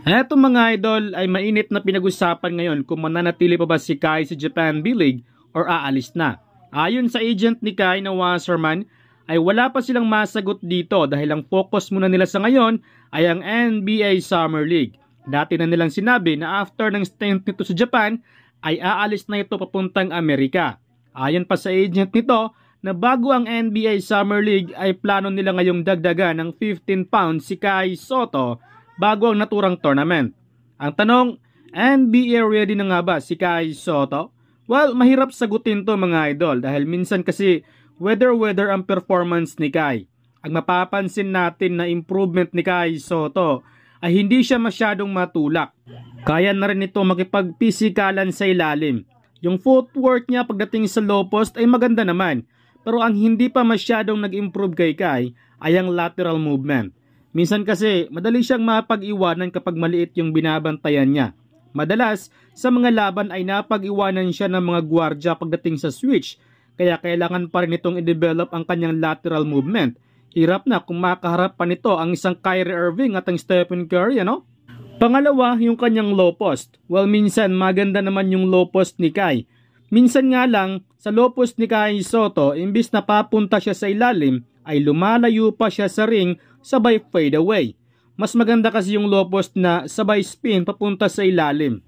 Eto mga idol ay mainit na pinag-usapan ngayon kung mananatili pa ba si Kai sa Japan B-League or aalis na. Ayon sa agent ni Kai na Wasserman ay wala pa silang masagot dito dahil ang focus muna nila sa ngayon ay ang NBA Summer League. Dati na nilang sinabi na after ng stint nito sa Japan ay aalis na ito papuntang Amerika. Ayon pa sa agent nito na bago ang NBA Summer League ay plano nila ngayong dagdagan ng 15 pounds si Kai Sotto bago ang naturang tournament. Ang tanong, NBA ready na nga ba si Kai Sotto? Well, mahirap sagutin to mga idol dahil minsan kasi weather ang performance ni Kai. Ang mapapansin natin na improvement ni Kai Sotto ay hindi siya masyadong matulak. Kaya na rin ito makipag-pisikalan sa ilalim. Yung footwork niya pagdating sa low post ay maganda naman. Pero ang hindi pa masyadong nag-improve kay Kai ay ang lateral movement. Minsan kasi madali siyang mapag-iwanan kapag maliit yung binabantayan niya. Madalas sa mga laban ay napag-iwanan siya ng mga gwardya pagdating sa switch. Kaya kailangan pa rin itong i-develop ang kanyang lateral movement. Hirap na kung makaharap pa nito ang isang Kyrie Irving at ang Stephen Curry, ano? Pangalawa, yung kanyang low post. Well, minsan maganda naman yung low post ni Kai. Minsan nga lang, sa low post ni Kai Sotto, imbis na papunta siya sa ilalim, ay lumalayo pa siya sa ring sabay fade away. Mas maganda kasi yung low post na sabay spin papunta sa ilalim.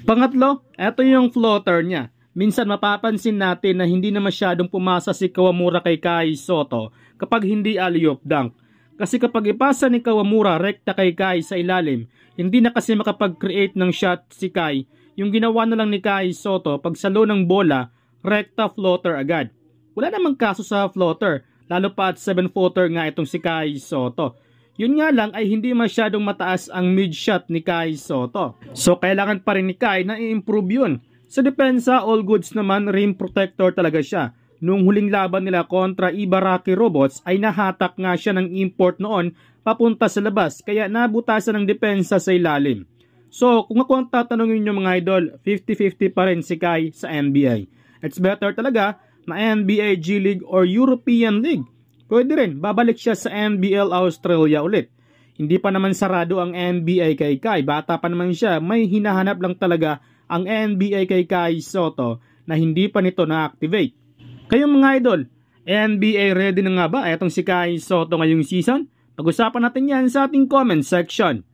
Pangatlo, eto yung floater niya. Minsan mapapansin natin na hindi na masyadong pumasa si Kawamura kay Kai Sotto kapag hindi alley-oop dunk. Kasi kapag ipasa ni Kawamura rekta kay Kai sa ilalim, hindi na kasi makapag-create ng shot si Kai. Yung ginawa na lang ni Kai Sotto, pag salo ng bola, rekta floater agad. Wala namang kaso sa floater, lalo pa at 7-footer nga itong si Kai Sotto. Yun nga lang ay hindi masyadong mataas ang mid-shot ni Kai Sotto. So kailangan pa rin ni Kai na i-improve yun. Sa depensa, all goods naman, rim protector talaga siya. Noong huling laban nila kontra Ibaraki Robots ay nahatak nga siya ng import noon papunta sa labas kaya nabutasan ng depensa sa ilalim. So, kung ako ang tatanungin nyo mga idol, 50-50 pa rin si Kai sa NBA. It's better talaga na NBA G League or European League. Pwede rin, babalik siya sa NBL Australia ulit. Hindi pa naman sarado ang NBA kay Kai. Bata pa naman siya, may hinahanap lang talaga ang NBA kay Kai Sotto na hindi pa nito na-activate. Kayong mga idol, NBA ready na nga ba itong si Kai Sotto ngayong season? Pag-usapan natin yan sa ating comment section.